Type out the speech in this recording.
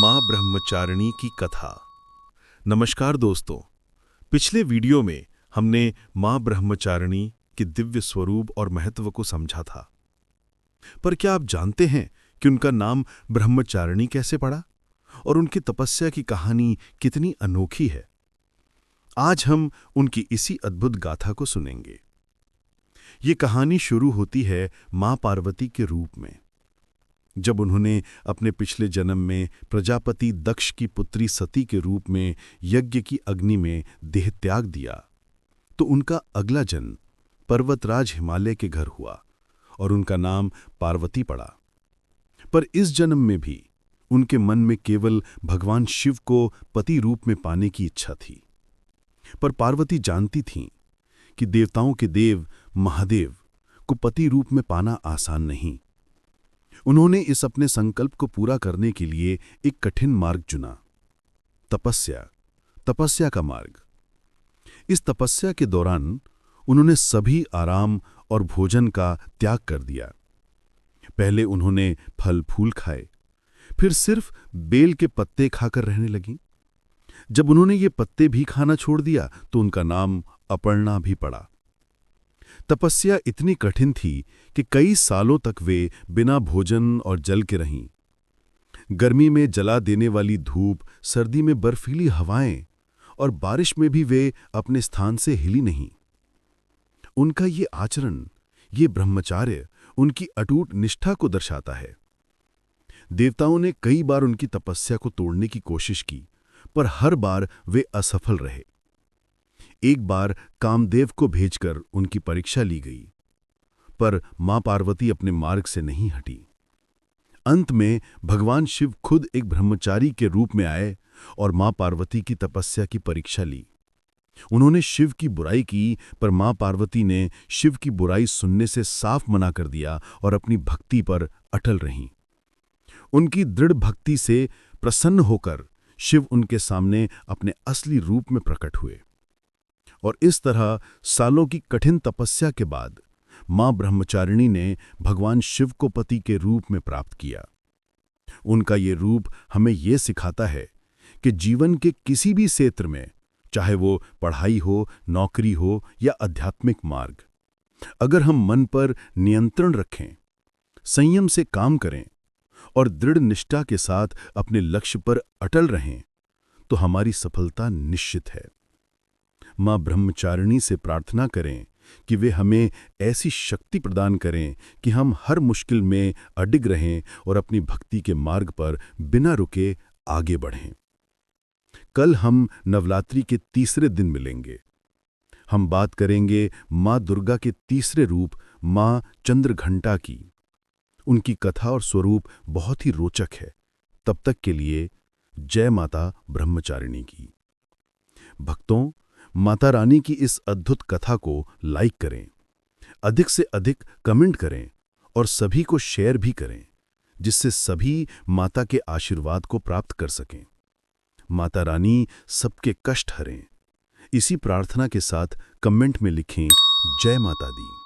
मां ब्रह्मचारिणी की कथा। नमस्कार दोस्तों, पिछले वीडियो में हमने मां ब्रह्मचारिणी के दिव्य स्वरूप और महत्व को समझा था। पर क्या आप जानते हैं कि उनका नाम ब्रह्मचारिणी कैसे पड़ा और उनकी तपस्या की कहानी कितनी अनोखी है? आज हम उनकी इसी अद्भुत गाथा को सुनेंगे। ये कहानी शुरू होती है मां पार्वती के रूप में। जब उन्होंने अपने पिछले जन्म में प्रजापति दक्ष की पुत्री सती के रूप में यज्ञ की अग्नि में देह त्याग दिया, तो उनका अगला जन्म पर्वतराज हिमालय के घर हुआ और उनका नाम पार्वती पड़ा। पर इस जन्म में भी उनके मन में केवल भगवान शिव को पति रूप में पाने की इच्छा थी। पर पार्वती जानती थीं कि देवताओं के देव महादेव को पति रूप में पाना आसान नहीं। उन्होंने इस अपने संकल्प को पूरा करने के लिए एक कठिन मार्ग चुना, तपस्या का मार्ग। इस तपस्या के दौरान उन्होंने सभी आराम और भोजन का त्याग कर दिया। पहले उन्होंने फल फूल खाए, फिर सिर्फ बेल के पत्ते खाकर रहने लगी। जब उन्होंने ये पत्ते भी खाना छोड़ दिया तो उनका नाम अपर्णा भी पड़ा। तपस्या इतनी कठिन थी कि कई सालों तक वे बिना भोजन और जल के रहीं। गर्मी में जला देने वाली धूप, सर्दी में बर्फीली हवाएं और बारिश में भी वे अपने स्थान से हिली नहीं। उनका ये आचरण, ये ब्रह्मचार्य उनकी अटूट निष्ठा को दर्शाता है। देवताओं ने कई बार उनकी तपस्या को तोड़ने की कोशिश की, पर हर बार वे असफल रहे। एक बार कामदेव को भेजकर उनकी परीक्षा ली गई, पर मां पार्वती अपने मार्ग से नहीं हटी। अंत में भगवान शिव खुद एक ब्रह्मचारी के रूप में आए और मां पार्वती की तपस्या की परीक्षा ली। उन्होंने शिव की बुराई की, पर मां पार्वती ने शिव की बुराई सुनने से साफ मना कर दिया और अपनी भक्ति पर अटल रहीं। उनकी दृढ़ भक्ति से प्रसन्न होकर शिव उनके सामने अपने असली रूप में प्रकट हुए। और इस तरह सालों की कठिन तपस्या के बाद मां ब्रह्मचारिणी ने भगवान शिव को पति के रूप में प्राप्त किया। उनका ये रूप हमें ये सिखाता है कि जीवन के किसी भी क्षेत्र में, चाहे वो पढ़ाई हो, नौकरी हो या आध्यात्मिक मार्ग, अगर हम मन पर नियंत्रण रखें, संयम से काम करें और दृढ़ निष्ठा के साथ अपने लक्ष्य पर अटल रहें, तो हमारी सफलता निश्चित है। मां ब्रह्मचारिणी से प्रार्थना करें कि वे हमें ऐसी शक्ति प्रदान करें कि हम हर मुश्किल में अडिग रहें और अपनी भक्ति के मार्ग पर बिना रुके आगे बढ़ें। कल हम नवरात्रि के तीसरे दिन मिलेंगे। हम बात करेंगे मां दुर्गा के तीसरे रूप मां चंद्रघंटा की। उनकी कथा और स्वरूप बहुत ही रोचक है। तब तक के लिए जय माता ब्रह्मचारिणी की। भक्तों, माता रानी की इस अद्भुत कथा को लाइक करें, अधिक से अधिक कमेंट करें और सभी को शेयर भी करें, जिससे सभी माता के आशीर्वाद को प्राप्त कर सकें। माता रानी सबके कष्ट हरें। इसी प्रार्थना के साथ कमेंट में लिखें जय माता दी।